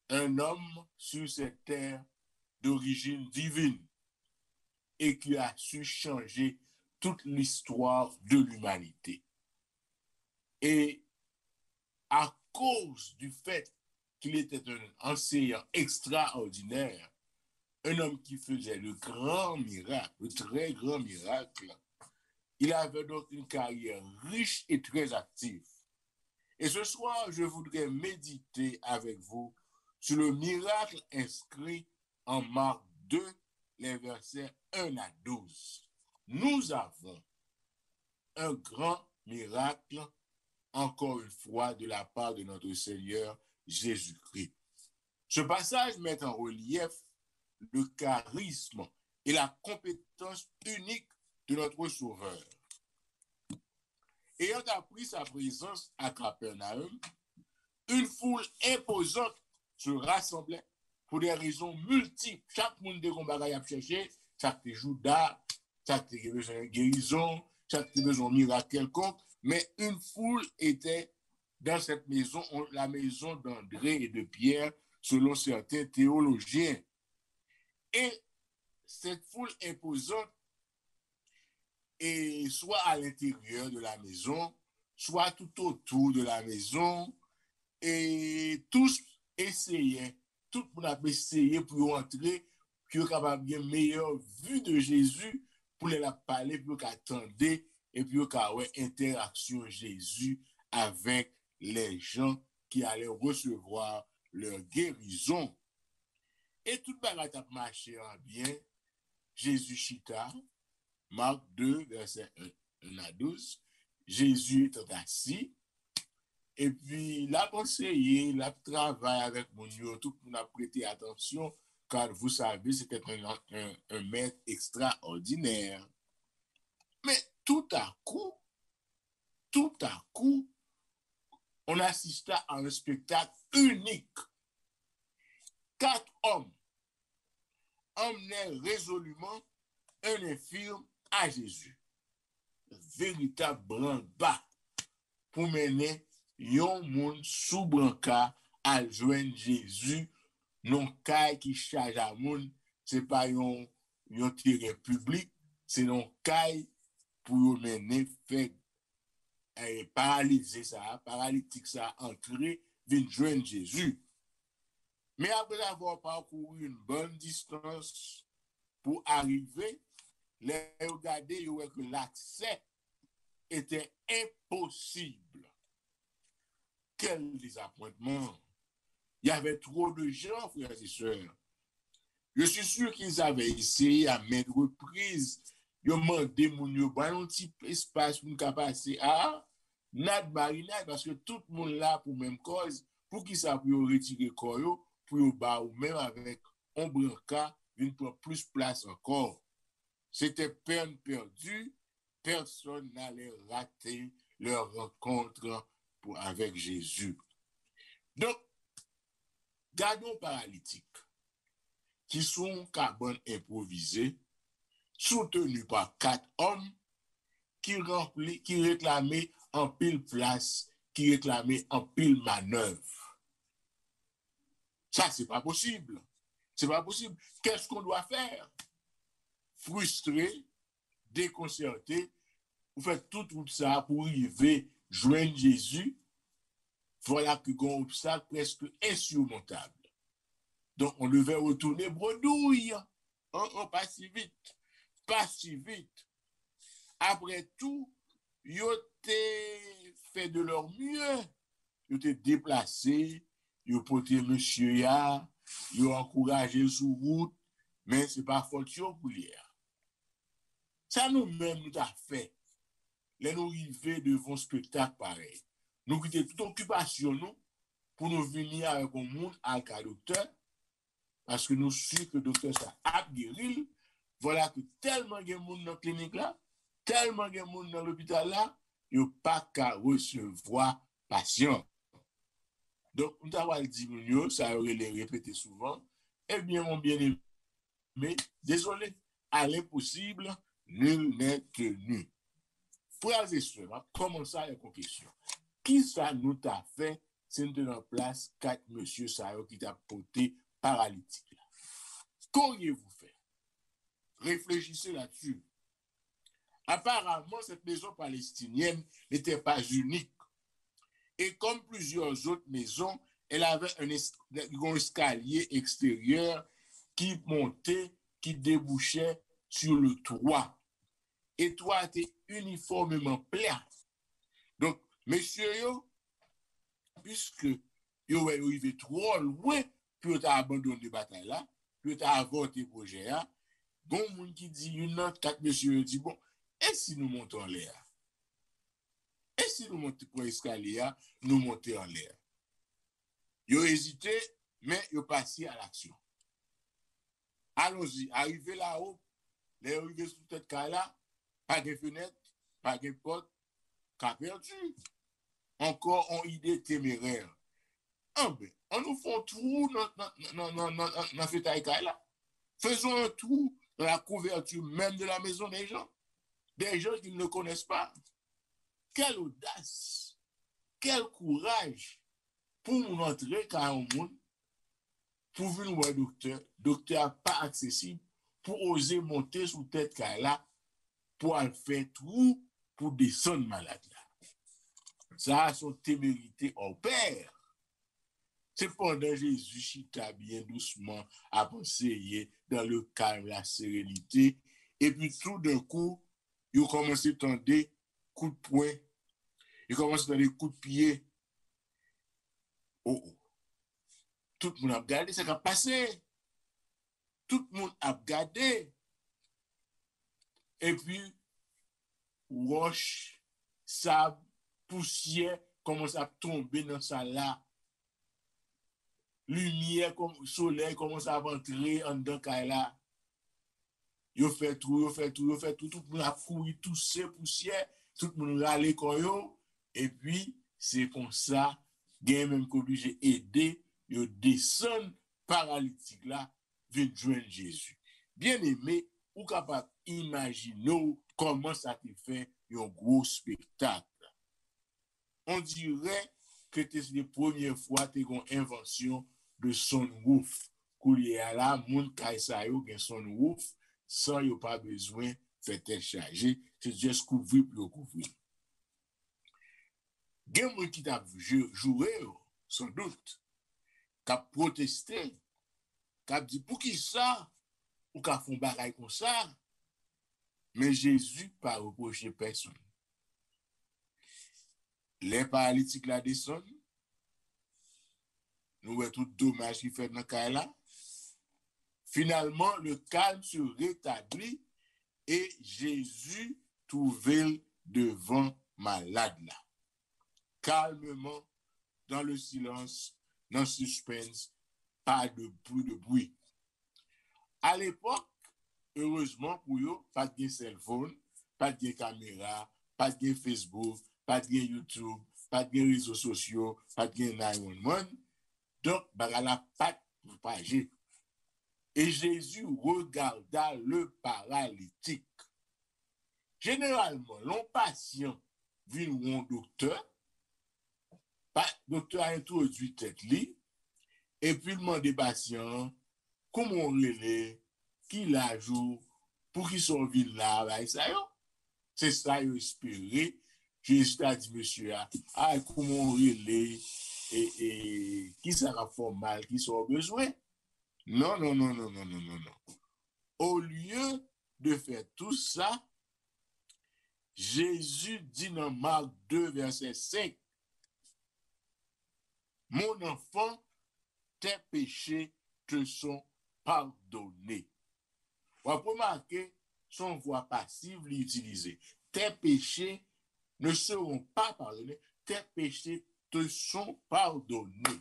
un homme sur cette terre d'origine divine et qui a su changer toute l'histoire de l'humanité. Et à cause du fait qu'il était un enseignant extraordinaire, un homme qui faisait de grands miracles, de très grands miracles, il avait donc une carrière riche et très active. Et ce soir, je voudrais méditer avec vous sur le miracle inscrit en Marc 2, les versets 1 à 12. Nous avons un grand miracle, encore une fois, de la part de notre Seigneur Jésus-Christ. Ce passage met en relief le charisme et la compétence unique de notre Sauveur. Ayant appris sa présence à Capernaum, une foule imposante se rassemblait pour des raisons multiples. Chaque monde de combat a cherché, chaque Judas, chaque besoin de guérison, chaque besoin de miracle quelconque, mais une foule était dans cette maison, la maison d'André et de Pierre, selon certains théologiens. Et cette foule imposante est soit à l'intérieur de la maison, soit tout autour de la maison, et tous essayaient, tout le monde a essayé pour entrer, pour avoir une meilleure vue de Jésus, pour les parler, pour qu'attendre, et pour avoir une interaction Jésus avec les gens qui allaient recevoir leur guérison. Et tout le monde a marché en bien. Jésus chita, Marc 2, verset 1 à 12. Jésus est assis. Et puis, la conseiller, la travail avec mon Dieu, tout le monde a prêté attention, car vous savez, c'était un maître extraordinaire. Mais tout à coup, on assista à un spectacle unique. 4 hommes emmenaient résolument un infirme à Jésus. Véritable branle-bas pour mener yon moun sous branca à joindre Jésus, non caille qui charge à moun, c'est pas yon terrain public, c'est non caille pour mener fait paralyser ça, paralytique ça, entrer, vient joindre Jésus. Mais après avoir parcouru une bonne distance pour arriver, les regarder, ils voient que l'accès était impossible. Quel désappointement! Il y avait trop de gens, frères et sœurs. Je suis sûr qu'ils avaient essayé à maintes reprises. Ils ont demandé un petit espace pour nous passer à Nad Marinade, parce que tout le monde là pour même cause, pour qu'ils ça pour retirer corps, pour bas ou même avec un branca, une pour plus place encore. C'était peine perdue. Personne n'allait rater leur rencontre avec Jésus. Donc, gardons paralytiques qui sont carbone improvisés, soutenus par 4 hommes qui réclamaient en pile place, qui réclamaient en pile manœuvre. Ça, c'est pas possible. C'est pas possible. Qu'est-ce qu'on doit faire? Frustré, déconcerté, vous faites tout ça pour arriver joindre Jésus. Voilà que un obstacle presque insurmontable. Donc, on devait retourner bredouille. Pas si vite. Pas si vite. Après tout, ils ont fait de leur mieux. Ils ont déplacé, ils ont porté monsieur ya, ils ont encouragé sous route, mais ce n'est pas faute pour hier. Ça nous-mêmes nous a fait. Les nous arriver devant un spectacle pareil. Nous quittons toute occupation nous, pour nous venir avec un monde avec un docteur, parce que nous sommes que le docteur ça a guéri. Voilà que tellement de monde dans la clinique là, tellement de monde dans l'hôpital là, il n'y a pas qu'à recevoir patient. Donc, nous avons dit, ça aurait les répété souvent. Eh bien, mon bien-aimé, désolé, à l'impossible, nul n'est tenu. Frères et sœurs, comment ça est une question? Qui ça nous a fait c'est en place 4 monsieur Sayo qui t'a porté paralytique. Qu'auriez-vous fait? Réfléchissez là-dessus. Apparemment, cette maison palestinienne n'était pas unique. Et comme plusieurs autres maisons, elle avait un escalier extérieur qui montait, qui débouchait sur le toit. Et le toit était uniformément plat. Donc, messieurs, puisque ils arrivé trop loin pour abandonner la bataille là, pour avorter le projet là, bon monde qui dit une autre, 4 messieurs dit bon, et si nous montons en l'air? Et si nous montons pour l'escalier, nous montons en l'air? Ils ont hésité, mais ils ont passé à l'action. Allons-y, arrivez là-haut, les arrivés sous cette cas-là, pas de fenêtre, pas de porte, qu'a perdu. Encore une idée téméraire. On nous fait un trou dans cette taille-là. Faisons un trou dans la couverture même de la maison des gens qui ne connaissent pas. Quelle audace, quel courage pour nous entrer quand on monde, pour venir voir le docteur pas accessible, pour oser monter sous tête là, pour en faire trou, pour descendre malade là. Ça a son témérité au père. Cependant, Jésus chita bien doucement à penser dans le calme, la sérénité. Et puis tout d'un coup, il a commencé à tendre coups de poing, il a commencé à tendre coups de pied. Oh, oh. Tout le monde a regardé ce qui a passé. Tout le monde a regardé. Et puis, roche, sable, poussière commence à tomber dans ça là. Lumière, soleil commence à rentrer en dedans là. Yo fait tout, tout le monde a couru, tout ces poussières, tout le monde a râlé comme yo. Et puis, c'est comme ça, gen même qu'obligé aider, yo descend paralytique là, vient joindre Jésus. Bien aimé, ou capable imaginer comment ça te fait un gros spectacle. On dirait que c'est la première fois que tu as une invention de sunroof. Koulier à la, moun kaisayo gen sunroof, sans yo pas besoin de faire tête chargée, c'est juste couvrir pour couvrir. Gen moun qui t'a joué, sans doute, qui a protesté, qui a dit pour qui ça, ou qui a fait un bagay comme ça, mais Jésus pas reproché personne. Les paralytiques la descendent, nous voyons tout dommage qui fait dans le cas là. Finalement, le calme se rétablit et Jésus trouvait devant malade là. Calmement, dans le silence, dans le suspense, pas de bruit. À l'époque, heureusement pour eux, pas de cell phone, pas de caméra, pas de Facebook, pas de YouTube, pas de réseaux sociaux, pas de 911. Donc, la patte propagée. Et Jésus regarda le paralytique. Généralement, l'on patient vient un docteur, docteur a introduit tête li, et puis il demande au patient comment on relève, qui la joue, pour qu'il soit ville là, c'est ça qu'il espérait. Jésus a dit, monsieur, comment on relève, et qui ça va faire mal, qui soit besoin. Non. Au lieu de faire tout ça, Jésus dit dans Marc 2, verset 5, mon enfant, tes péchés te sont pardonnés. On va remarquer son voix passive l'utiliser. Tes péchés ne seront pas pardonnés, tes péchés te sont pardonnés.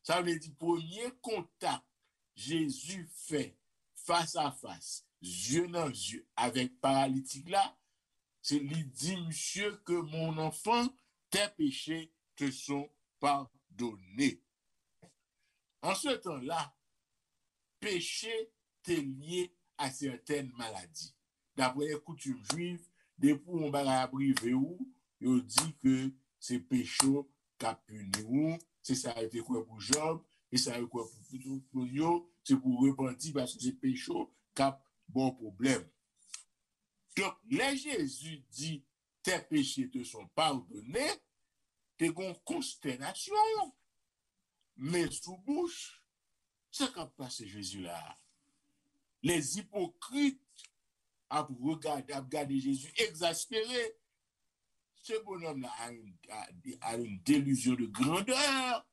Ça veut dire, premier contact, Jésus fait face à face, yeux dans yeux, avec paralytique là, c'est lui dit, monsieur, que mon enfant, tes péchés te sont pardonnés. En ce temps-là, péché est lié à certaines maladies. D'après les coutumes juives, depuis on va privé où, il dit que c'est péché qui a puni ou, c'est ça a été quoi pour Job, et ça a été quoi pour nous, c'est pour repentir parce que c'est péché cap bon problème. Donc, là, Jésus dit, tes péchés te sont pardonnés, t'es une consternation, mais sous bouche, c'est qu'a passé Jésus là. Les hypocrites à regarder Jésus exaspéré. Ce bonhomme-là a une délusion de grandeur.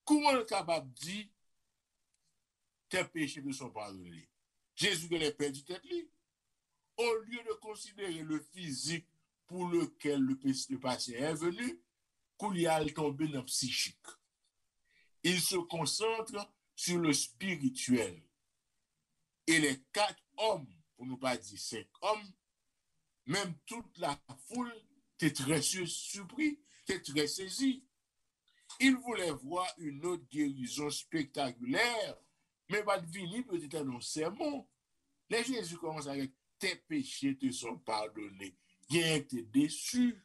Comment est capable de dire tes péchés ne sont pardonnés? Jésus ne l'a perdu tête. Au lieu de considérer le physique pour lequel le patient est venu, qu'il y a tombé dans le psychique. Il se concentre sur le spirituel. Et les 4 hommes, pour ne pas dire 5 hommes, même toute la foule était très surpris, était très saisi. Il voulait voir une autre guérison spectaculaire, mais pas de venir peut-être un sermon. Les Jésus commence avec tes péchés te sont pardonnés. Gagne t'es déçu.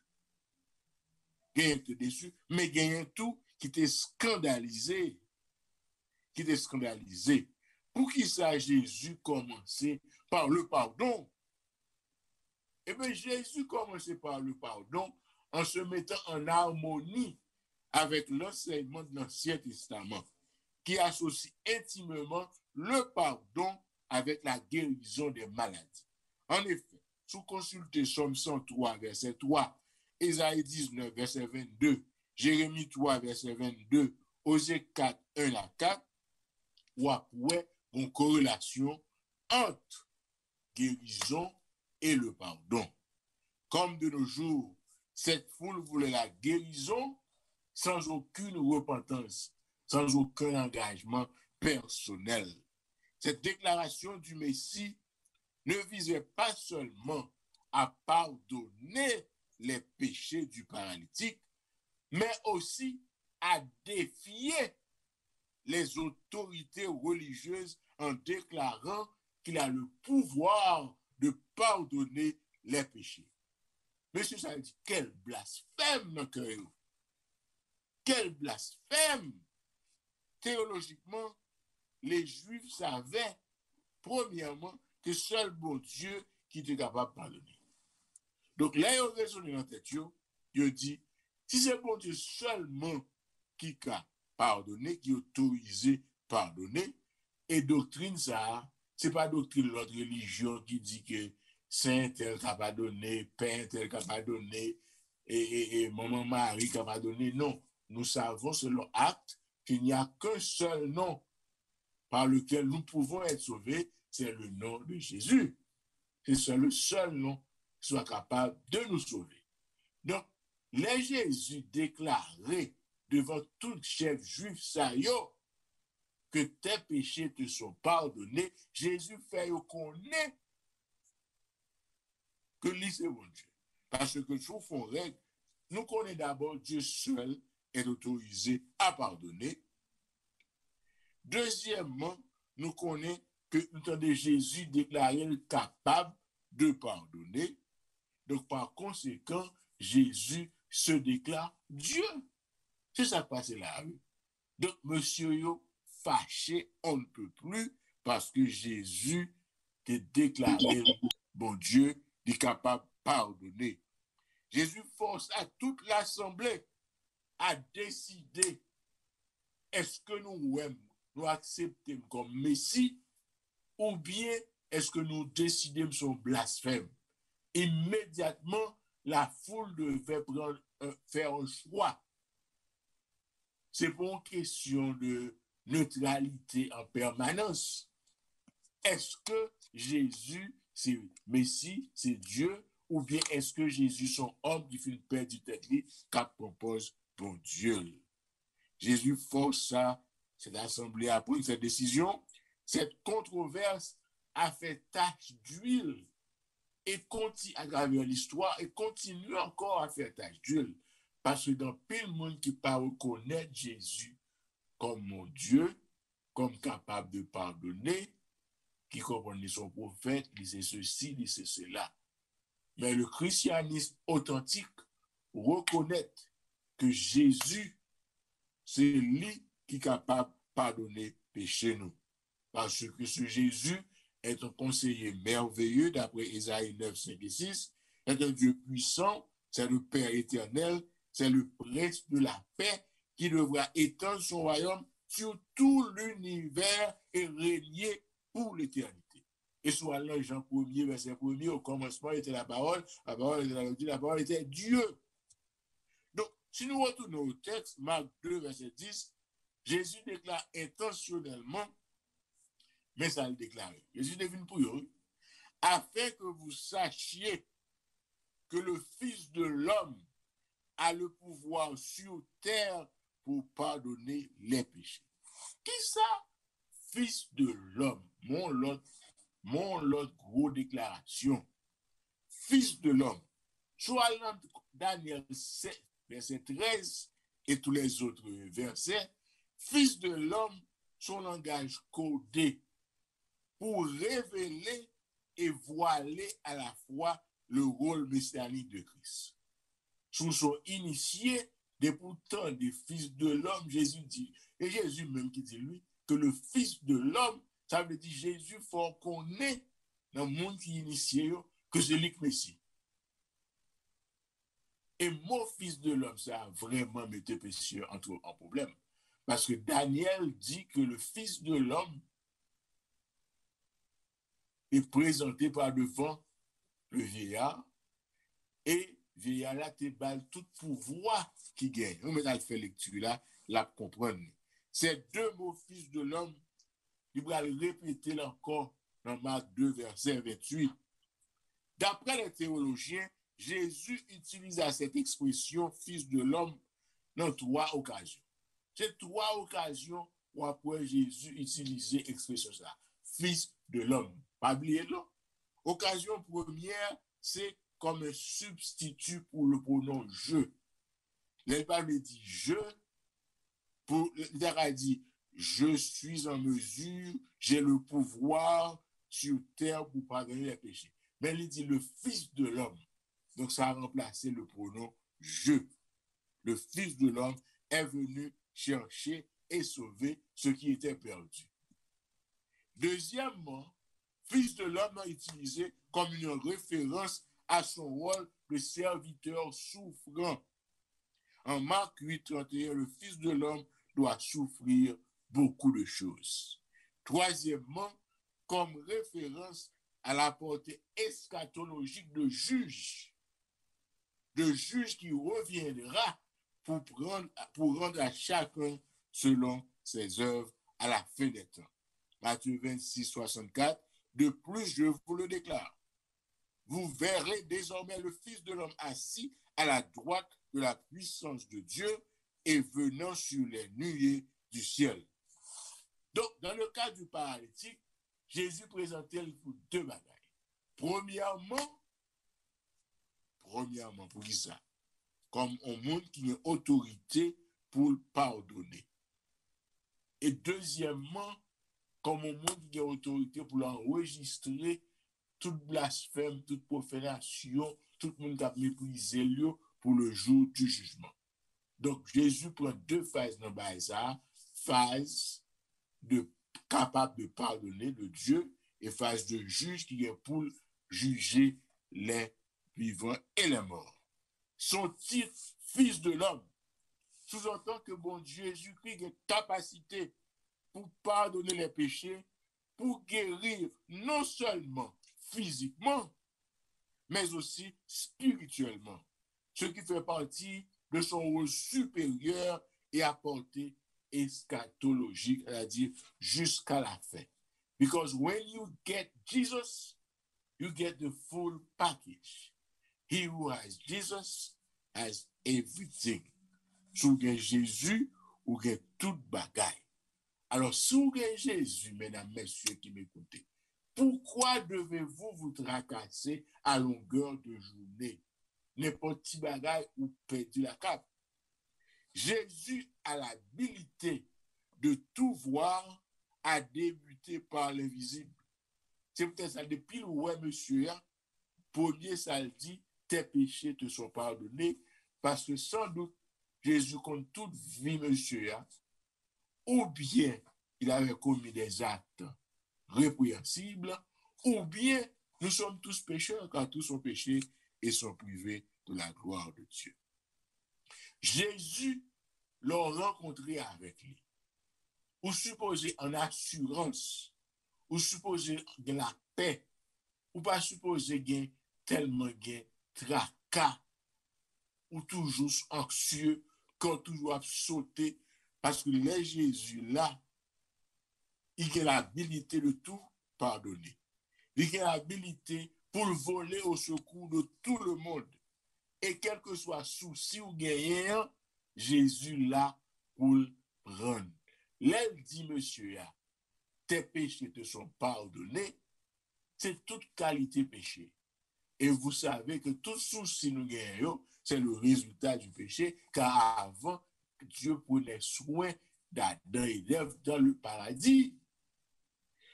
Gagne t'es déçu, mais gagne tout qui t'est scandalisé. Qui t'est scandalisé. Pour qui ça Jésus commençait par le pardon? Eh bien, Jésus commençait par le pardon en se mettant en harmonie avec l'enseignement de l'Ancien Testament, qui associe intimement le pardon avec la guérison des maladies. En effet, sous consulter Somme 103, verset 3, Ésaïe 19, verset 22, Jérémie 3, verset 22, Osée 4, 1 à 4, ou après une corrélation entre guérison et le pardon. Comme de nos jours, cette foule voulait la guérison sans aucune repentance, sans aucun engagement personnel. Cette déclaration du Messie ne visait pas seulement à pardonner les péchés du paralytique, mais aussi à défier les autorités religieuses en déclarant qu'il a le pouvoir de pardonner les péchés. Monsieur, ça dit, quel blasphème, mon cœur! Quel blasphème! Théologiquement, les Juifs savaient, premièrement, que seul bon Dieu qui était capable de pardonner. Donc là, ils ont raisonné dans la tête, ils dit, si c'est bon Dieu seulement qui a pardonné, qui a autorisé pardonner, et doctrine ça, c'est pas doctrine de l'autre religion qui dit que Saint tel n'a pas donné, Père tel n'a pas donné, et Maman Marie n'a pas donné. Non, nous savons selon acte qu'il n'y a qu'un seul nom par lequel nous pouvons être sauvés, c'est le nom de Jésus. C'est le seul nom qui soit capable de nous sauver. Donc, les Jésus déclarait devant tout chef juif ça que tes péchés te sont pardonnés, Jésus fait connaître que lui c'est bon Dieu. Parce que sous fond règle, nous connaissons d'abord Dieu seul est autorisé à pardonner. Deuxièmement, nous connaissons que nous entendons Jésus déclarer capable de pardonner. Donc, par conséquent, Jésus se déclare Dieu. C'est ça qui passe là. Donc, monsieur yo fâché, on ne peut plus parce que Jésus te déclaré bon Dieu, est capable de pardonner. Jésus force à toute l'assemblée à décider est-ce que nous acceptons comme Messie ou bien est-ce que nous décidons son blasphème. Immédiatement, la foule devait faire un choix. C'est pas une question de neutralité en permanence. Est-ce que Jésus, c'est Messie, c'est Dieu, ou bien est-ce que Jésus, son homme qui fait une paix du tête, qui propose pour Dieu? Jésus force cette assemblée à prendre cette décision. Cette controverse a fait tache d'huile et continue à travers l'histoire et continue encore à faire tache d'huile. Parce que dans plein de monde qui ne reconnaît pas Jésus comme mon Dieu, comme capable de pardonner, qui comprend son prophète, il sait ceci, il sait cela. Mais le christianisme authentique reconnaît que Jésus, c'est lui qui est capable de pardonner péché nous. Parce que ce Jésus est un conseiller merveilleux, d'après Ésaïe 9, 5 et 6, est un Dieu puissant, c'est le Père éternel, c'est le prince de la paix qui devra étendre son royaume sur tout l'univers et régner pour l'éternité. Et soit là, Jean 1er, verset 1er, au commencement était la parole était Dieu, la parole était Dieu. Donc, si nous retournons au texte, Marc 2, verset 10, Jésus déclare intentionnellement, mais ça le déclare. Jésus devine pour eux, afin que vous sachiez que le Fils de l'homme a le pouvoir sur terre pour pardonner les péchés. Qui ça? Fils de l'homme. Mon l'autre gros déclaration. Fils de l'homme. Soit dans Daniel 7, verset 13 et tous les autres versets, Fils de l'homme, son langage codé pour révéler et voiler à la fois le rôle messianique de Christ. Sous son initié, des pourtant des fils de l'homme, Jésus dit, et Jésus même qui dit lui, que le fils de l'homme, ça veut dire Jésus faut qu'on ait dans le monde qui est initié, que c'est lui le Messie. Et mon fils de l'homme, ça a vraiment mis tes péchés en problème. Parce que Daniel dit que le fils de l'homme est présenté par devant le vieillard et vieillard là te balle tout pouvoir qui gagne. On va faire lecture là, la comprendre. Ces deux mots fils de l'homme, il va le répéter encore dans Marc 2, verset 28. D'après les théologiens, Jésus utilisa cette expression fils de l'homme dans 3 occasions. C'est 3 occasions où après Jésus utilisait l'expression ça. Fils de l'homme. Pas oublier là. Occasion première, c'est comme un substitut pour le pronom je. Il pas dit je, il a dit je suis en mesure, j'ai le pouvoir sur terre pour pardonner les péchés. Mais il dit le fils de l'homme. Donc ça a remplacé le pronom je. Le fils de l'homme est venu chercher et sauver ce qui était perdu. Deuxièmement, fils de l'homme est utilisé comme une référence à son rôle de serviteur souffrant. En Marc 8, 31, le fils de l'homme doit souffrir beaucoup de choses. Troisièmement, comme référence à la portée eschatologique de juge qui reviendra pour rendre à chacun selon ses œuvres à la fin des temps. Matthieu 26, 64. De plus, je vous le déclare, vous verrez désormais le Fils de l'homme assis à la droite de la puissance de Dieu et venant sur les nuées du ciel. Donc, dans le cas du paralytique, Jésus présentait pour 2 bagailles. Premièrement, pour qui ça? Comme un monde qui a autorité pour pardonner. Et deuxièmement, comme un monde qui a autorité pour enregistrer toute blasphème, toute profanation, tout le monde qui a méprisé lui pour le jour du jugement. Donc, Jésus prend 2 phases dans ça, phase de capable de pardonner de Dieu et phase de juge qui est pour juger les vivants et les morts. Son titre, Fils de l'homme, sous-entend que bon Jésus-Christ a capacité pour pardonner les péchés, pour guérir non seulement physiquement, mais aussi spirituellement, ce qui fait partie de son rôle supérieur et à portée eschatologique, c'est-à-dire jusqu'à la fin. Because when you get Jesus, you get the full package. He who has Jesus has everything. Si vous avez Jésus, vous avez toute bagaille. Alors, si vous avez Jésus, mesdames, messieurs qui m'écoutez, pourquoi devez-vous vous tracasser à longueur de journée? N'importe qui bagaille ou perdu la cape. Jésus a l'habilité de tout voir, à débuter par l'invisible. C'est peut-être ça, depuis le ouais, monsieur, premier, ça le dit, tes péchés te sont pardonnés, parce que sans doute, Jésus compte toute vie, monsieur, ou bien il avait commis des actes répréhensibles, ou bien nous sommes tous pécheurs, car tous sont péchés et sont privés de la gloire de Dieu. Jésus l'a rencontré avec lui. Ou supposé en assurance, ou supposé de la paix, ou pas supposé gain tellement gain tracas, ou toujours anxieux, quand toujours à sauter, parce que les Jésus là, il a l'habilité de tout pardonner. Il a l'habilité pour voler au secours de tout le monde. Et quel que soit souci ou gagnant, Jésus là pour le prendre. L'elle dit, monsieur, tes péchés te sont pardonnés, c'est toute qualité péché. Et vous savez que tout souci nous gagnons, c'est le résultat du péché, car avant, Dieu prenait soin d'Adam et d'Ève dans le paradis.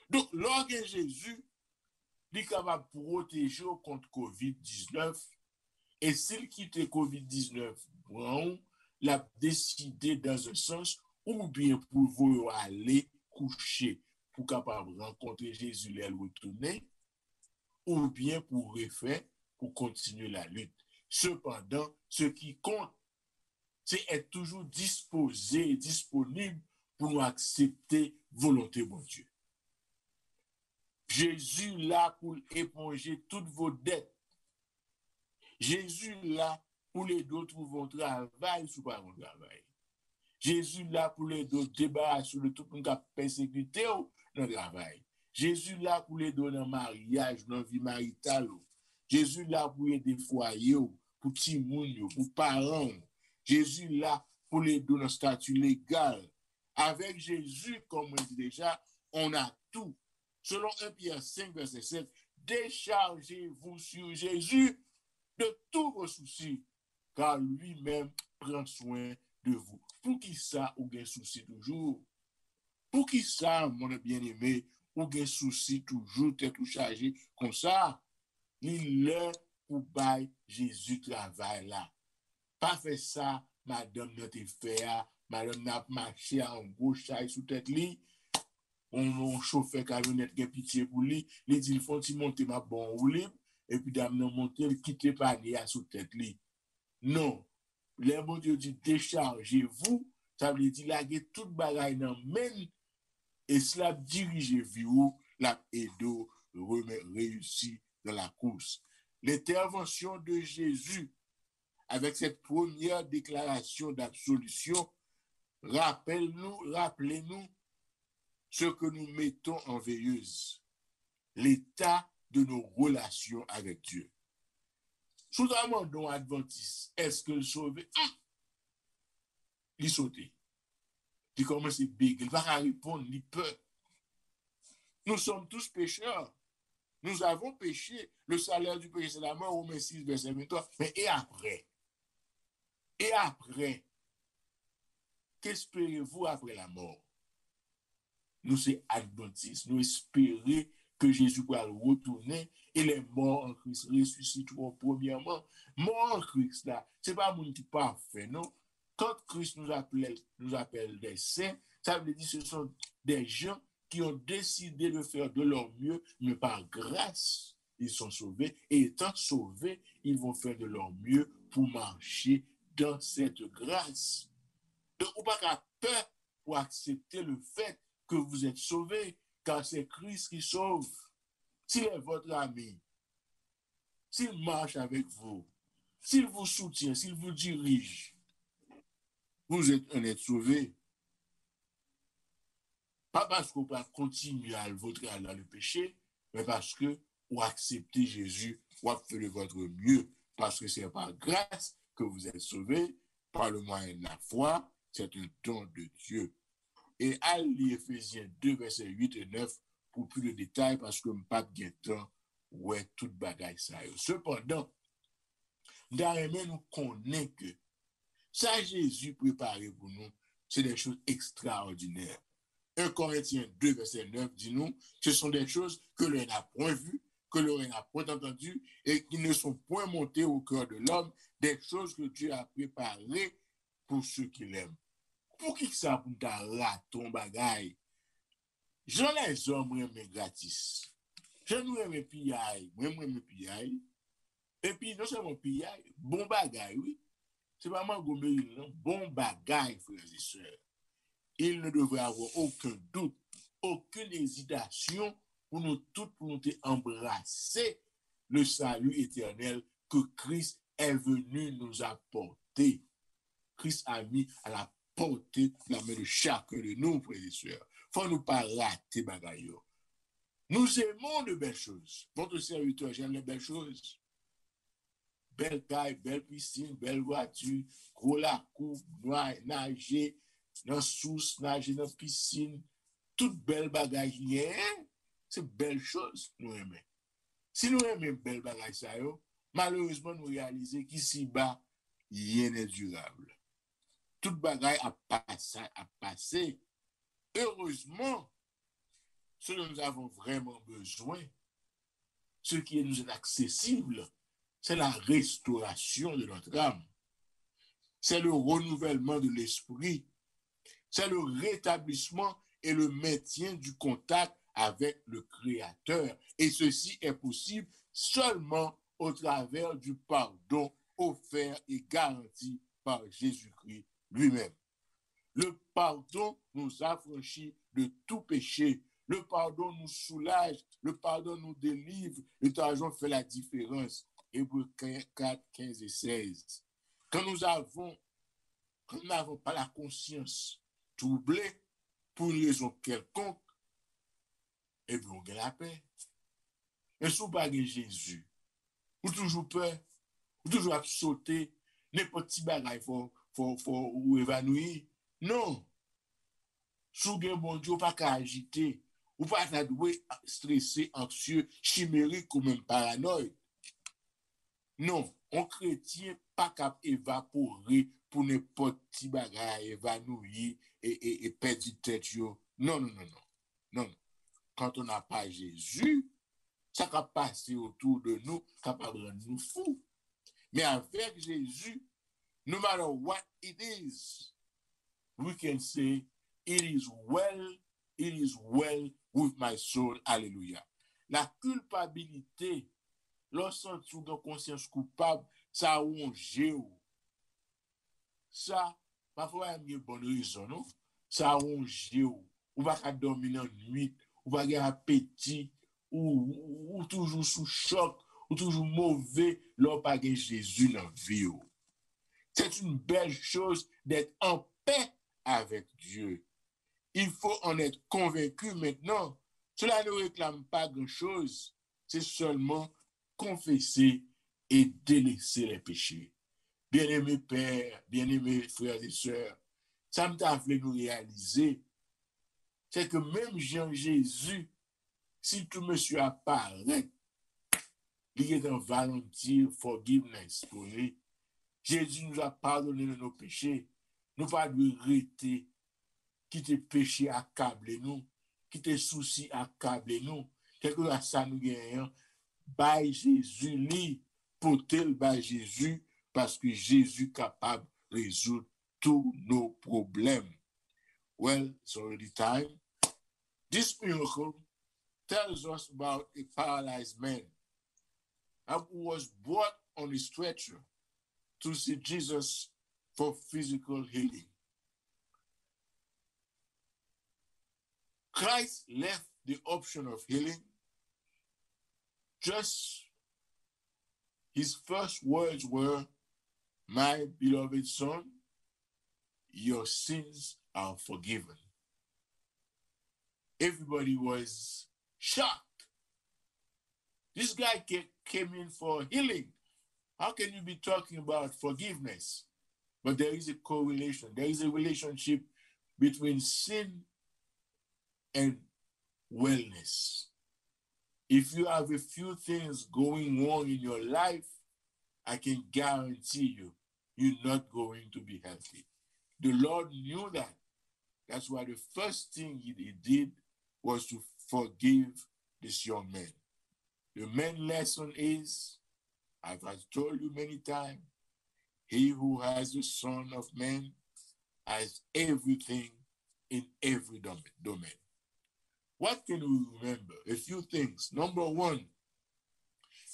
Donc, lorsque Jésus est capable de protéger contre COVID-19, et s'il quitte COVID-19, bon, il a décidé dans un sens, ou bien pour vous aller coucher, pour capable rencontrer Jésus et le retourner, ou bien pour refaire, pour continuer la lutte. Cependant, ce qui compte, c'est être toujours disposé et disponible pour accepter volonté de Dieu. Jésus là pour éponger toutes vos dettes. Jésus là pour les d'autres trouver un travail sous pas un travail. Jésus là pour les d'autres débarrasser de tout le monde qui a persécuté dans le travail. Jésus là pour les d'autres dans le mariage, dans la vie maritale. Jésus là pour aider foyer, pour petits moun, pour parents. Jésus là pour les d'autres dans le statut légal. Avec Jésus, comme on dit déjà, on a tout. Selon 1 Pierre 5, verset 7, déchargez-vous sur Jésus de tous vos soucis, car lui-même prend soin de vous. Pour qui ça, ou des soucis toujours? Pour qui ça, mon bien-aimé, ou des soucis toujours, t'es tout chargé comme ça? Il est pour bailler Jésus travail là. Pas fait ça, madame notre fait, madame n'a marché en gros chaille sous tête li. On chauffeur camionnette qui a pitié pour lui, il dit il faut monter ma bon ou libre, et puis dame non monter, il quitte pas à sous tête li. Non, les bon Dieu dit déchargez-vous, ça veut dire laguer toute bagaille dans même, et cela dirige vous, la aido réussi dans la course. L'intervention de Jésus, avec cette première déclaration d'absolution, rappelez-nous ce que nous mettons en veilleuse, l'état de nos relations avec Dieu. Sous amendons adventiste, est-ce que le sauvé? Il sauté. Il commence à big, il va répondre, il peut. Nous sommes tous pécheurs. Nous avons péché. Le salaire du péché, c'est la mort, Romains 6, verset 23. Mais et après? Et après? Qu'espérez-vous après la mort? Nous, c'est adventistes. Nous espérons que Jésus va retourner et les morts en Christ ressusciteront premièrement. Mort en Christ, là, ce n'est pas un monde qui est parfait, non? Quand Christ nous appelle des saints, ça veut dire que ce sont des gens qui ont décidé de faire de leur mieux, mais par grâce, ils sont sauvés. Et étant sauvés, ils vont faire de leur mieux pour marcher dans cette grâce. Donc, on n'a pas peur pour accepter le fait que vous êtes sauvés, car c'est Christ qui sauve. S'il est votre ami, s'il marche avec vous, s'il vous soutient, s'il vous dirige, vous êtes un être sauvé. Pas parce qu'on va continuer à votre dans le péché, mais parce que vous acceptez Jésus, vous faites de votre mieux, parce que c'est par grâce que vous êtes sauvés, par le moyen de la foi, c'est un don de Dieu. Et à lire Ephésiens 2, versets 8 et 9 pour plus de détails, parce que je n'ai pas de temps, ouais, toute bagaille ça. Cependant, d'ailleurs, nous connaissons que ça, Jésus préparé pour nous, c'est des choses extraordinaires. 1 Corinthiens 2, verset 9 dit nous, ce sont des choses que l'on n'a point vues, que l'on n'a point entendues et qui ne sont point montées au cœur de l'homme, des choses que Dieu a préparées pour ceux qui l'aiment. Pour qui ça pour ta raton bagay? J'en les hommes mais gratis. Je nous aime pillaille, moi aime pillaille. Et puis non seulement pillaille, bon bagay, oui. C'est pas moi gombé, non, bon bagay, frères et sœurs. Il ne devrait avoir aucun doute, aucune hésitation pour nous tous, pour nous embrasser le salut éternel que Christ est venu nous apporter. Christ a mis à la portée la main de chacun de nous, frères et sœurs. Faut nous pas rater bagaille. Nous aimons de belles choses. Votre serviteur, j'aime les belles choses. Belle taille, belle piscine, belle voiture, gros la coupe, nager, dans source, nager dans piscine, toute belle bagage, c'est belle chose, nous aimons. Si nous aimons belle bagage, ça, malheureusement, nous réalisons qu'ici bas, rien n'est durable. Toute bagage a passé. Heureusement, ce dont nous avons vraiment besoin, ce qui nous est accessible, c'est la restauration de notre âme. C'est le renouvellement de l'esprit. C'est le rétablissement et le maintien du contact avec le Créateur. Et ceci est possible seulement au travers du pardon offert et garanti par Jésus-Christ lui-même. Le pardon nous affranchit de tout péché. Le pardon nous soulage. Le pardon nous délivre. Le pardon fait la différence. Hébreux 4, 15 et 16. Quand nous n'avons pas la conscience troublée pour une raison quelconque, et bien on gagne la paix. Mais si vous n'avez Jésus, vous toujours peur, vous toujours sauter, n'importe qui bagaille faut évanouir. Non. Si vous avez bon Dieu, vous pas qu'à agiter, vous pas qu'à stressé, anxieux, chimérique ou même paranoïde. Non, un chrétien pas qu'à évaporer pour n'importe qui bagaille, évanouir et perdre tête. Non. Quand on n'a pas Jésus, ça va passer autour de nous, capable de nous fous. Mais avec Jésus, no matter what it is, we can say, it is well with my soul. Alléluia. La culpabilité, lorsqu'on sous de conscience coupable, ça ronge ou. Ça, parfois, il y a une bonne raison, non? Ça ronge ou. Ou va pas dormir en nuit, ou va avoir appétit, ou toujours sous choc, ou toujours mauvais, l'on pas Jésus dans la vie. C'est une belle chose d'être en paix avec Dieu. Il faut en être convaincu maintenant. Cela ne réclame pas grand-chose. C'est seulement confesser et délaisser les péchés. Bien-aimés pères, bien-aimés frères et sœurs, ça me t'a fait nous réaliser, c'est que même Jean-Jésus, si tout monsieur apparaît, il est en volontaire forgiveness pour lui. Jésus nous a pardonné de nos péchés. Nous pas de arrêter, quitter péché accabler nous, quitter souci accabler nous. Quelque chose ça nous gagnons. By Jésus, lui, pour tel by Jésus, parce que Jésus est capable de résoudre tous nos problèmes. Well, it's already time. This miracle tells us about a paralyzed man who was brought on a stretcher to see Jesus for physical healing. Christ left the option of healing. Just his first words were, "My beloved son, your sins are forgiven." Everybody was shocked. This guy came in for healing. How can you be talking about forgiveness? But there is a correlation. There is a relationship between sin and wellness. If you have a few things going on in your life, I can guarantee you, you're not going to be healthy. The Lord knew that. That's why the first thing he did was to forgive this young man. The main lesson is, as I've told you many times, He who has the Son of Man has everything in every domain. What can we remember? A few things. Number one,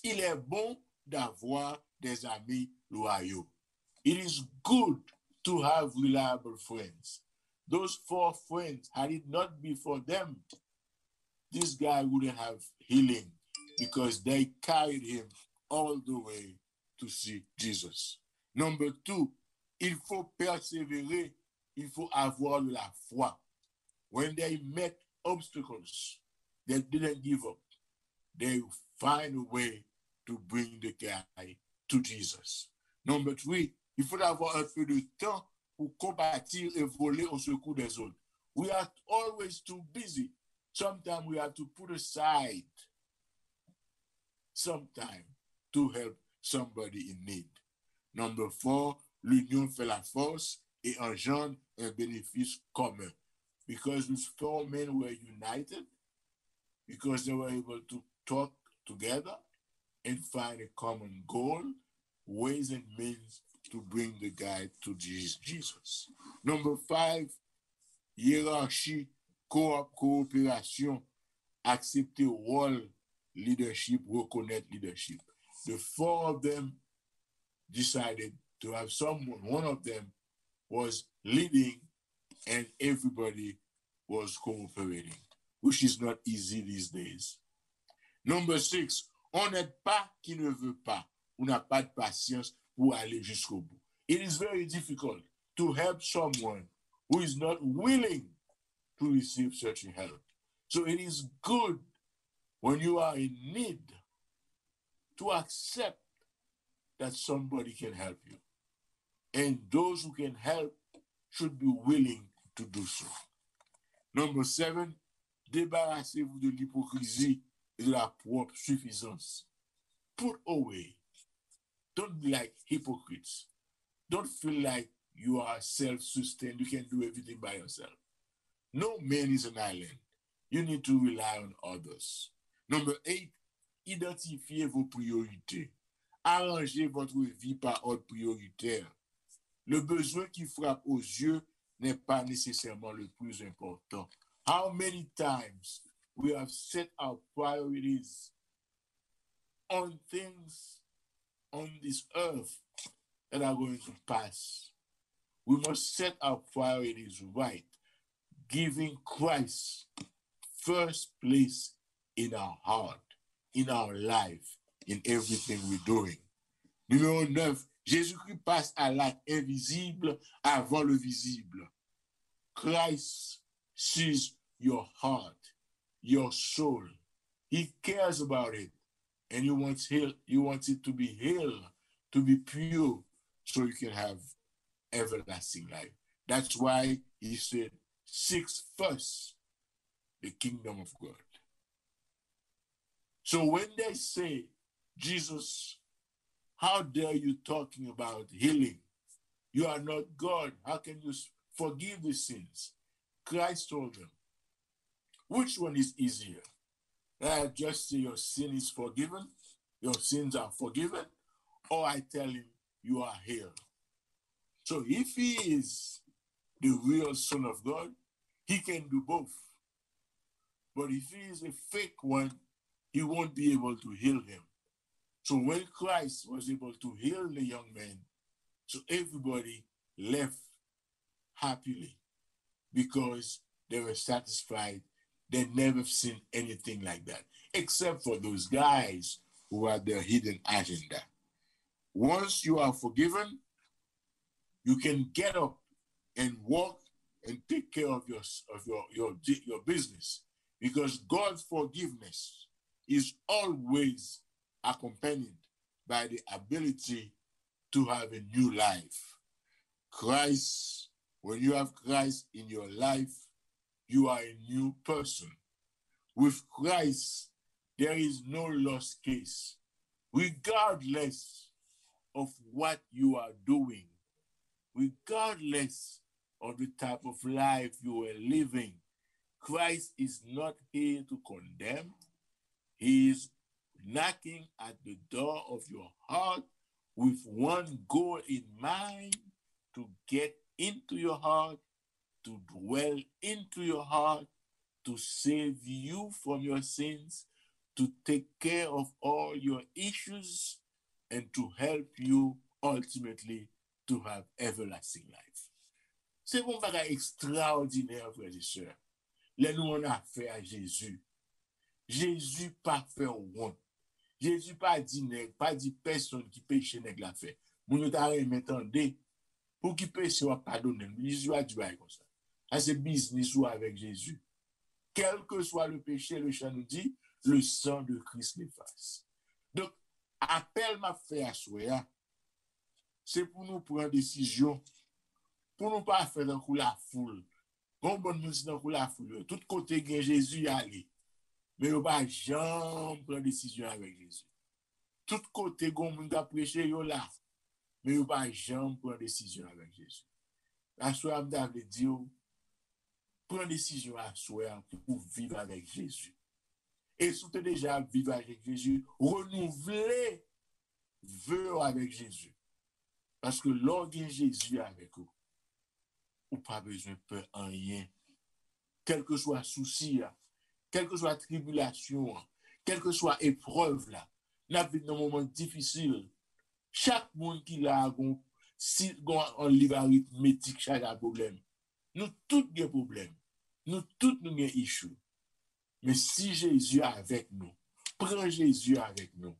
il est bon d'avoir des amis loyaux. It is good to have reliable friends. Those 4 friends, had it not been for them, this guy wouldn't have healing because they carried him all the way to see Jesus. Number 2, il faut persévérer, il faut avoir de la foi. When they met obstacles, they didn't give up. They find a way to bring the guy to Jesus. Number 3, il faut avoir un peu de temps pour compatir et voler au secours des autres. We are always too busy. Sometimes we have to put aside some time to help somebody in need. Number 4, l'union fait la force et engendre un bénéfice commun. Because these 4 men were united, because they were able to talk together and find a common goal, ways and means to bring the guy to Jesus. Number 5, hiérarchie, coopération, accepter rôle, leadership, reconnaître leadership. The 4 of them decided to have someone, one of them was leading and everybody was cooperating, which is not easy these days. Number 6, on n'aide pas qui ne veut pas. On n'a pas de patience pour aller jusqu'au bout. It is very difficult to help someone who is not willing to receive such help. So it is good when you are in need to accept that somebody can help you. And those who can help should be willing to do so. Number 7, débarrassez-vous de l'hypocrisie et de la propre suffisance. Put away. Don't be like hypocrites. Don't feel like you are self-sustained. You can do everything by yourself. No man is an island. You need to rely on others. Number 8, identifiez vos priorités. Arrangez votre vie par ordre prioritaire. Le besoin qui frappe aux yeux n'est pas nécessairement le plus important. How many times we have set our priorities on things on this earth that are going to pass? We must set our priorities right, giving Christ first place in our heart, in our life, in everything we're doing. Numéro 9, Jésus-Christ passe à l'acte invisible avant le visible. Christ sees your heart, your soul. He cares about it, and you want it to be healed, to be pure, so you can have everlasting life. That's why he said, seek first the kingdom of God. So when they say, Jesus, how dare you talking about healing? You are not God. How can you forgive the sins? Christ told them, which one is easier? That I just say your sin is forgiven, your sins are forgiven, or I tell him you are healed. So if he is the real Son of God, he can do both. But if he is a fake one, he won't be able to heal him. So when Christ was able to heal the young man, so everybody left happily because they were satisfied. They never seen anything like that, except for those guys who had their hidden agenda. Once you are forgiven, you can get up and walk and take care of your business, because God's forgiveness is always accompanied by the ability to have a new life. Christ, when you have Christ in your life, you are a new person. With Christ, there is no lost case. Regardless of what you are doing, regardless of the type of life you are living, Christ is not here to condemn. He is knocking at the door of your heart, with one goal in mind, to get into your heart, to dwell into your heart, to save you from your sins, to take care of all your issues, and to help you ultimately to have everlasting life. C'est un bagage extraordinaire, frères et sœurs. Là, nous, on a affaire à Jésus. Jésus pas fait honte. Jésus pas dit nègre, pas dit personne qui péché nègre l'a fait. Mon t'a m'entendez pour qui péché va pardonner. Jésus a dit comme ça. C'est business ou avec Jésus. Quel que soit le péché, le chant nous dit, le sang de Christ l'efface. Donc, appel m'a fait à soi, c'est pour nous prendre décision, pour nous pas faire dans la foule. Bon, nous dans la foule. Tout côté que Jésus allé. Mais on va jamais prendre décision avec Jésus. Tout côté qu'on a prêché, yo là. Mais on va jamais prendre décision avec Jésus. La soirée, je dit, prendre décision à soi pour vivre avec Jésus. Et si tu es déjà vivre avec Jésus, renouveler vœu avec Jésus. Parce que lorsque Jésus est avec vous, vous n'avez pas besoin de peur en rien. Quel que soit souci, quelle que soit tribulation, quelle que soit épreuve, là, dans un moment difficile, chaque monde qui a un livre arithmétique, chaque problème. Nous tous avons des problèmes. Nous tous nous avons des issues. Mais si Jésus est avec nous, prends Jésus avec nous,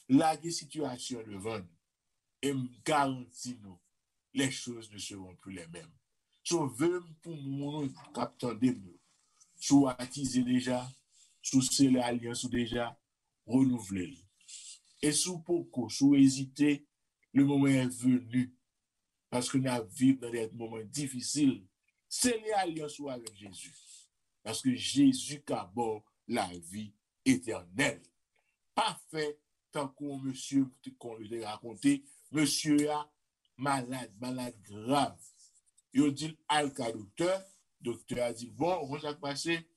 la situation devant nous, et me garantit nous, les choses ne seront plus les mêmes. Sauvez-moi pour nous, capteur de nous. Soit attisé déjà, sous scellé alliance ou déjà, renouvelé. Et sous beaucoup, sous hésité, le moment est venu. Parce que nous vivons dans des moments difficiles. C'est l'alliance avec Jésus. Parce que Jésus cabot la vie éternelle. Parfait, tant qu'on monsieur, qu'on lui a raconté, monsieur a malade grave. Il dit à docteur a dit, bon, on va passer,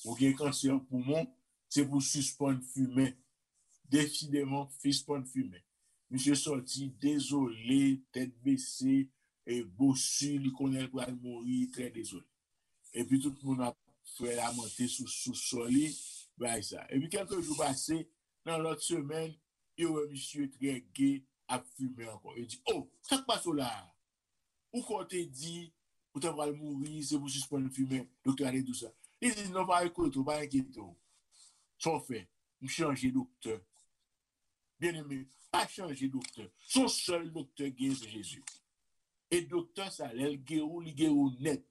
vous avez un cancer au poumon, c'est pour suspendre fumer. Décidément, suspendre fumer. Monsieur sorti, désolé, tête baissée, et bossu, il connaît pour mourir, très désolé. Et puis tout le monde a fait la montée sous sol, ben ça. Et puis quelques jours passés, dans l'autre semaine, il y a un monsieur très gai à fumer encore. Il dit, oh, ça se passe là. Ou quand tu dit, ou tu vas mourir, c'est pour suspendre fumer, docteur a dit tout ça. Il dit, non, pas écouter, pas inquiéter. Son fait, vous changez docteur. Bien aimé, pas changer docteur. Son seul docteur guérit, c'est Jésus. Et docteur, ça, il guérit net.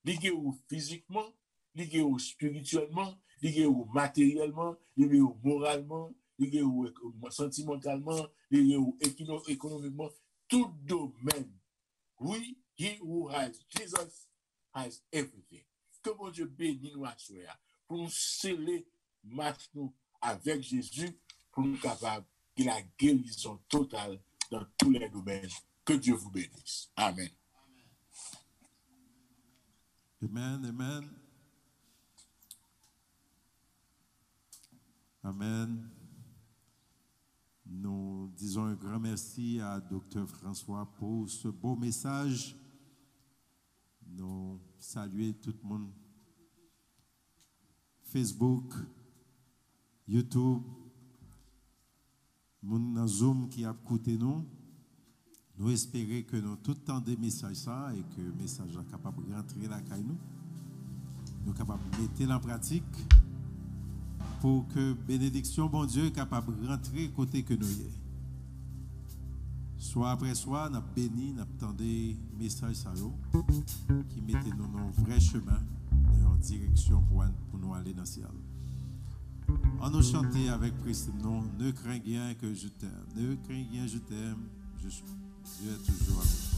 Il guérit physiquement, il guérit spirituellement, il guérit matériellement, il guérit moralement, il guérit sentimentalement, il guérit économiquement. Tout domaine. Oui, he who has Jesus has everything. Que mon Dieu bénisse nous à soi pour nous sceller nous avec Jésus, pour nous capables de la guérison totale dans tous les domaines. Que Dieu vous bénisse. Amen. Amen, amen. Amen. Nous disons un grand merci à Dr. François pour ce beau message. Nous saluons tout le monde. Facebook, YouTube, mon Zoom qui a écouté nous. Nous espérons que nous tout le temps des messages ça et que le message est capable de rentrer dans la nous. Nous sommes capables de mettre en pratique pour que bénédiction, bon Dieu, est capable de rentrer côté que nous y est. Soit après soit, nous avons béni, nous avons entendu message ça qui mettait nous dans un vrai chemin, en direction pour nous aller dans le ciel. On nous chanter avec Christ, non, ne crains rien que je t'aime, ne crains rien, je t'aime, Dieu est toujours avec toi.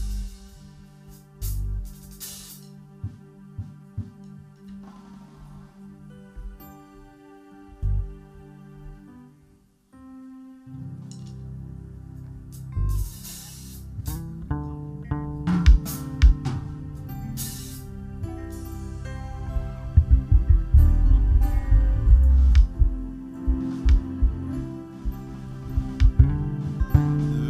Ne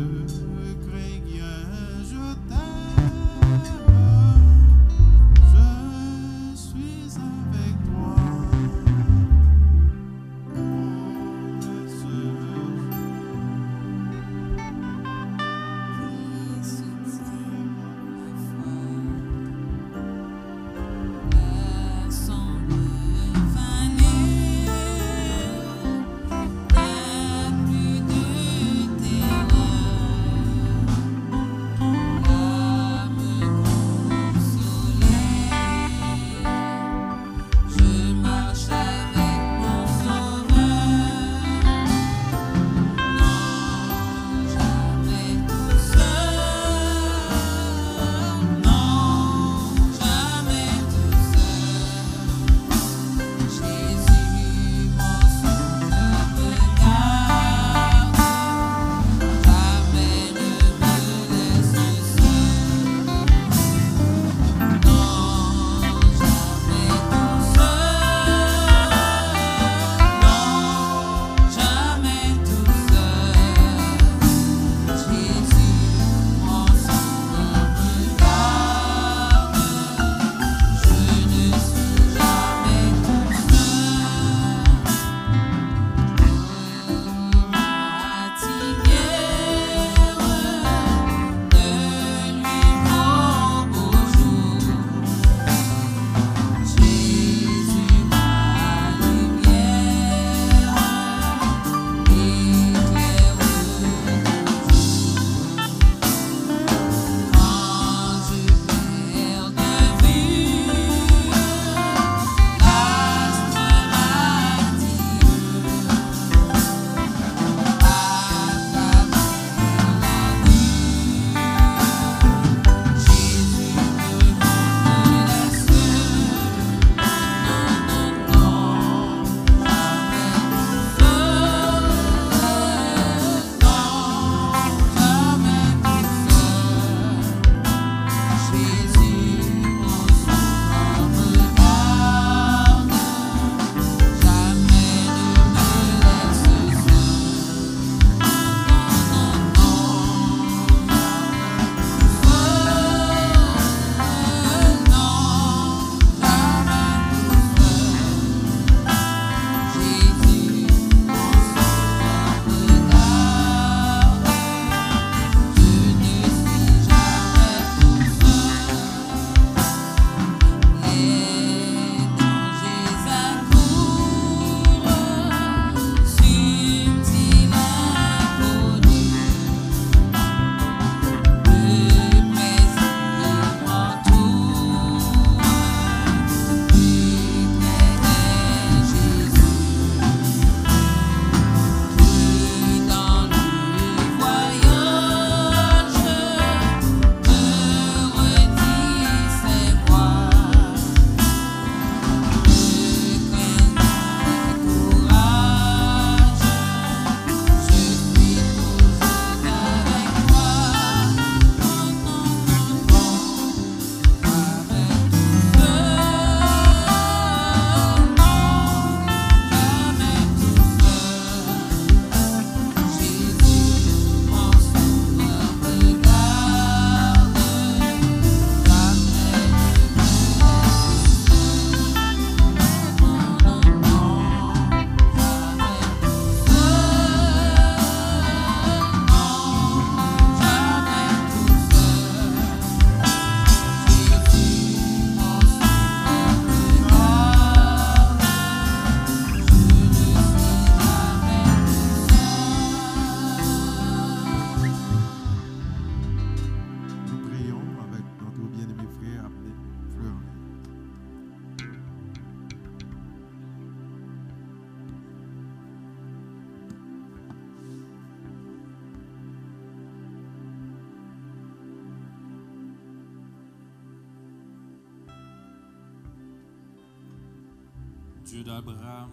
Dieu d'Abraham,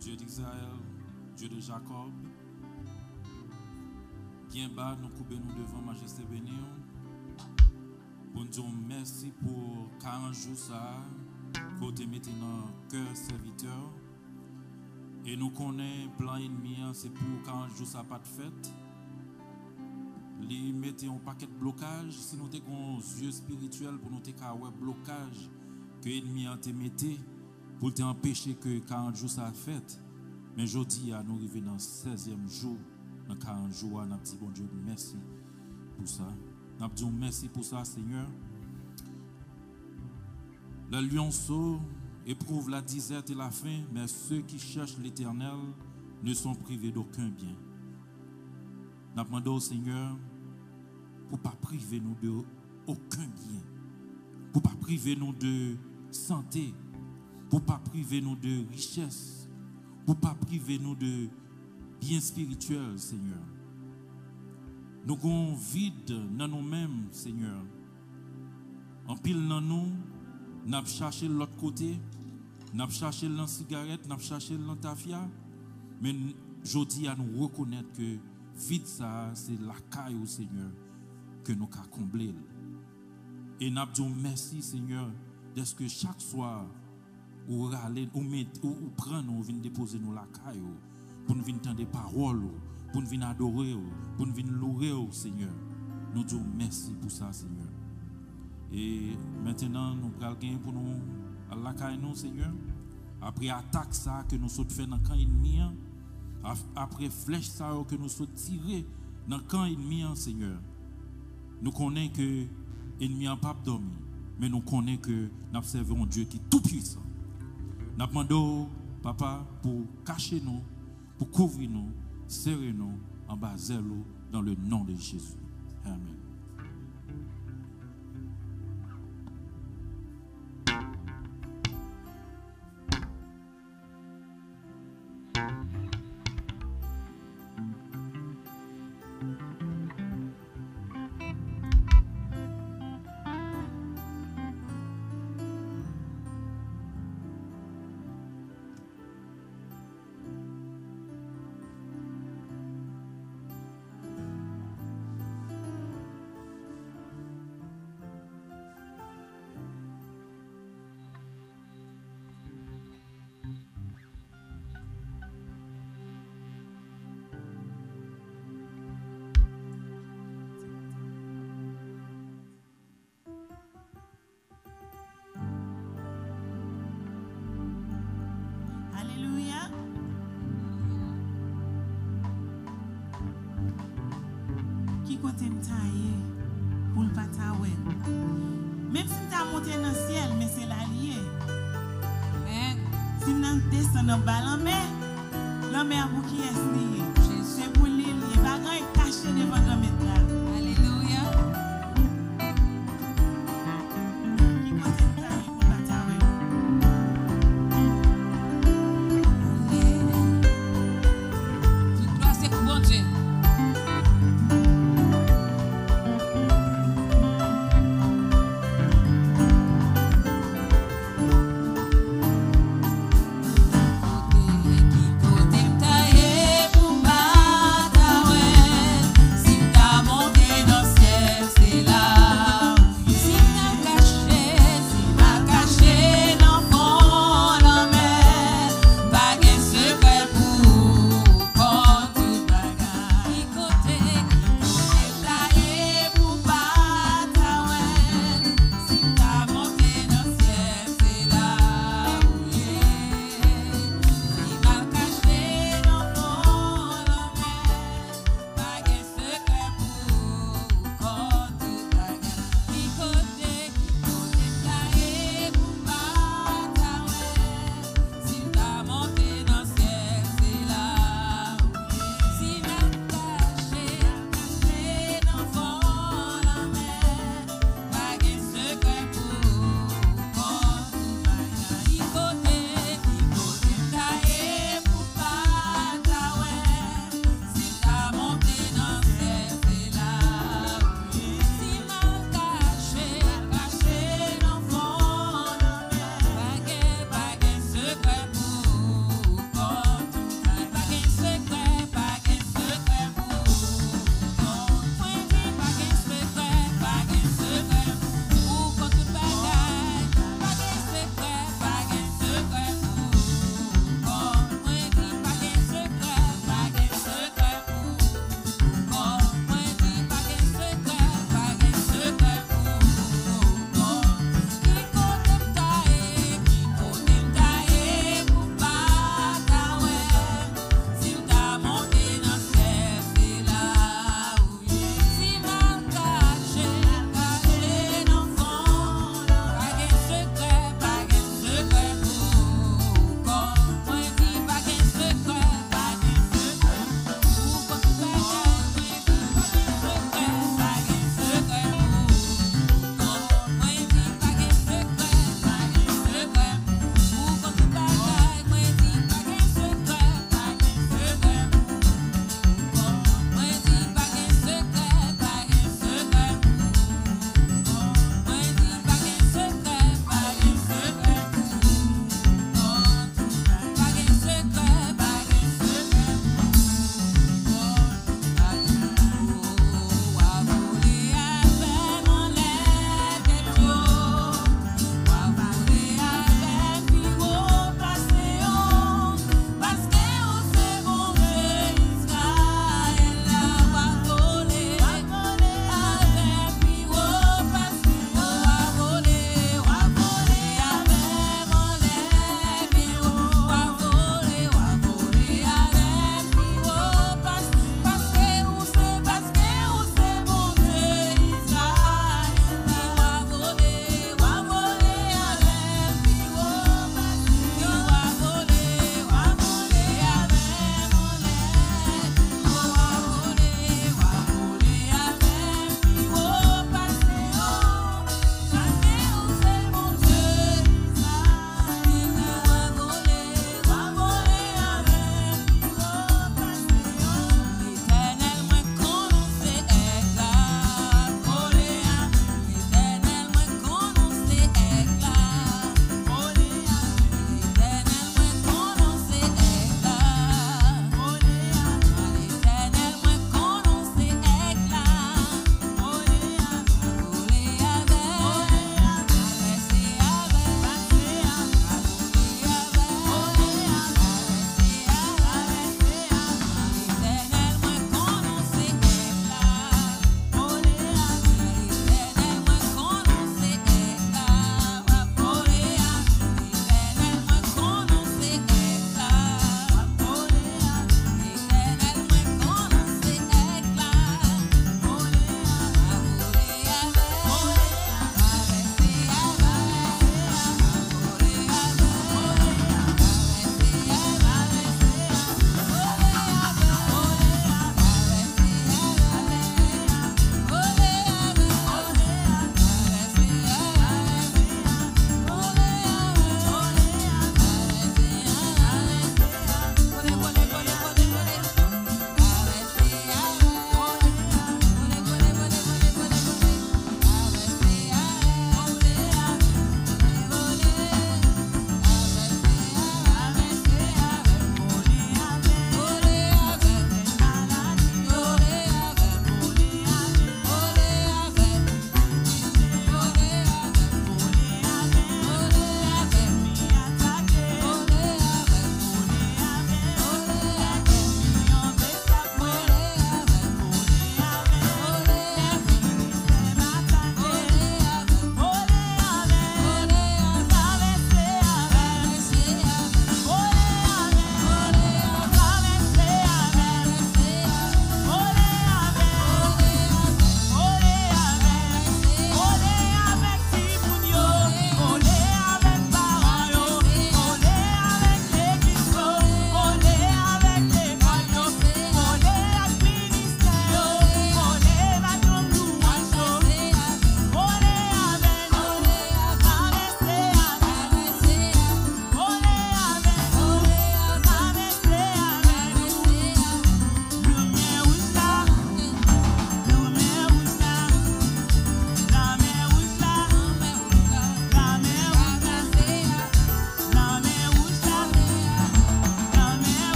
Dieu d'Israël, Dieu de Jacob. Bien bas, nous coupons nous devant Majesté bénie. Pour nous dire merci pour 40 jours ça, pour te mettre dans le cœur serviteur. Et nous connaissons plan ennemi, c'est pour 40 jours ça pas de fête. Li mettez un paquet de blocage, si nous avons un yeux spirituel pour nous avoir blocage que l'ennemi a te metté pour t'empêcher que 40 jours ça fait. Mais aujourd'hui, nous arrivons dans le 16e jour, dans 40 jours, nous avons dit bon Dieu, merci pour ça. Nous avons dit merci pour ça, Seigneur. Le lionceau éprouve la disette et la faim, mais ceux qui cherchent l'Éternel ne sont privés d'aucun bien. Nous demandons au Seigneur pour ne pas priver nous de aucun bien, pour ne pas priver nous de santé, pour ne pas priver nous de richesse, pour ne pas priver nous de bien spirituel, Seigneur. Nous avons vide dans nous-mêmes, Seigneur. En pile dans nous, nous avons cherché l'autre côté, nous avons cherché la cigarette, nous avons cherché la tafia, mais aujourd'hui, à nous reconnaître que vide ça, c'est la caille au Seigneur que nous avons comblé. Et nous avons merci, Seigneur, de ce que chaque soir, ou râler, ou prendre, ou venir déposer nous la caille, pour nous venir entendre des paroles, pour nous venir adorer, pour nous venir louer, Seigneur. Nous disons merci pour ça, Seigneur. Et maintenant, nous allons gagner pour nous à la caille, Seigneur. Après attaque ça que nous sommes fait dans le camp ennemi, après flèche ça que nous sommes tirés dans le camp ennemi, Seigneur. Nous connaissons que l'ennemi n'a pas dormi, mais nous connaissons que nous servons un Dieu qui est tout puissant. Nous demandons, Papa, pour cacher nous, pour couvrir nous, serrer nous en bas zèle dans le nom de Jésus. Amen. Côté m'taillé pour le patawé. Même si m'ta monté dans le ciel, mais c'est l'allié. Si m'ta descend dans ballon, mais l'homme a pour qui est lié. C'est pour l'île, il va caché devant le maître.